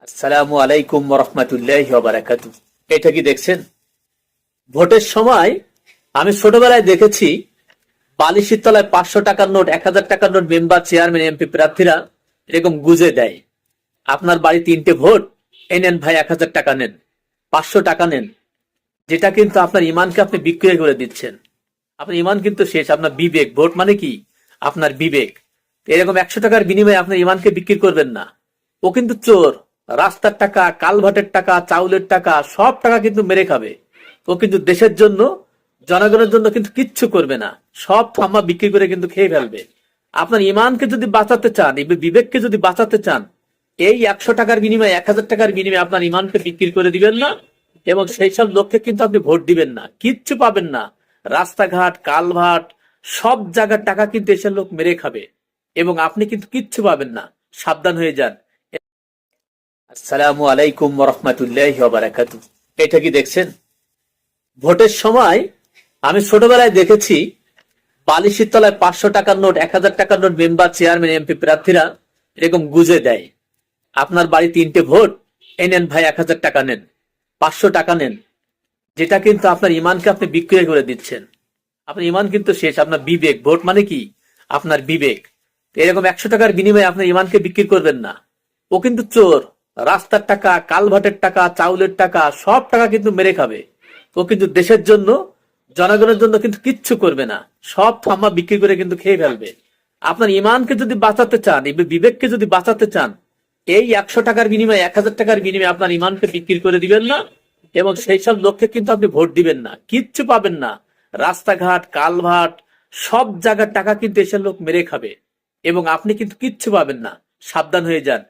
আসসালামু আলাইকুম রহমতুল্লাহি ওয়া বারাকাতুহু। এটা কি দেখছেন? ভোটের সময় আমি ছোটবেলায় দেখেছি বালিশের তলায় 500 টাকার নোট, 1000 টাকার নোট মেম্বার, চেয়ারম্যান, এমপি প্রার্থীরা এরকম গুজে দেয়। আপনার বাড়ি 3টে ভোট, এই নেন ভাই 1000 টাকা নেন, 500 টাকা নেন। যেটা কিন্তু আপনার ইমানকে আপনি বিক্রয় করে দিচ্ছেন। আপনার ইমান কিন্তু শেষ। আপনার বিবেক, ভোট মানে কি? আপনার বিবেক। এরকম 100 টাকার বিনিময়ে আপনার ইমানকে বিক্রি করবেন না। ও কিন্তু চোর। রাস্তার টাকা, কালভার্টের টাকা, চাউলের টাকা, সব টাকা কিন্তু মেরে খাবে। ও কিন্তু দেশের জন্য, জনগণের জন্য কিন্তু কিচ্ছু করবে না। সব থাম্মা বিক্রি করে কিন্তু খেয়ে ফেলবে। আপনার ইমানকে যদি বাঁচাতে চান, এই বিবেককে যদি বাঁচাতে চান, এই 100 টাকার বিনিময়ে, 1000 টাকার বিনিময়ে আপনার ইমানকে বিক্রি করে দিবেন না। এবং সেই সব লোককে কিন্তু আপনি ভোট দিবেন না, কিচ্ছু পাবেন না। রাস্তাঘাট, কালভার্ট, সব জায়গার টাকা কিন্তু এসব লোক মেরে খাবে এবং আপনি কিন্তু কিচ্ছু পাবেন না। সাবধান হয়ে যান। আসসালামু আলাইকুম রহমতুল্লাহি ওয়া বারাকাতুহু। এটা কি দেখছেন? ভোটের সময় আমি ছোটবেলায় দেখেছি বালিশের তলায় 500 টাকার নোট, 1000 টাকার নোট মেম্বার, চেয়ারম্যান, এমপি প্রার্থীরা এরকম গুজে দেয়। আপনার বাড়ি 3টে ভোট, এই নেন ভাই 1000 টাকা নেন, 500 টাকা নেন। যেটা কিন্তু আপনার ইমানকে আপনি বিক্রয় করে দিচ্ছেন। আপনার ইমান কিন্তু শেষ। আপনার বিবেক, ভোট মানে কি? আপনার বিবেক। এরকম 100 টাকার বিনিময়ে আপনার ইমানকে বিক্রি করবেন না। ও কিন্তু চোর। রাস্তার টাকা, কালভার্টের টাকা, চাউলের টাকা, সব টাকা কিন্তু মেরে খাবে। ও কিন্তু দেশের জন্য, জনগণের জন্য কিন্তু কিচ্ছু করবে না। সব থাম্মা বিক্রি করে কিন্তু খেয়ে ফেলবে। আপনার ইমানকে যদি বাঁচাতে চান, এই বিবেককে যদি বাঁচাতে চান, এই 100 টাকার বিনিময়ে, 1000 টাকার বিনিময়ে আপনার ইমানকে বিক্রি করে দিবেন না। এবং সেই সব লোককে কিন্তু আপনি ভোট দিবেন না, কিচ্ছু পাবেন না। রাস্তাঘাট, কালভার্ট, সব জায়গার টাকা কিন্তু এসব লোক মেরে খাবে এবং আপনি কিন্তু কিচ্ছু পাবেন না। সাবধান হয়ে যান।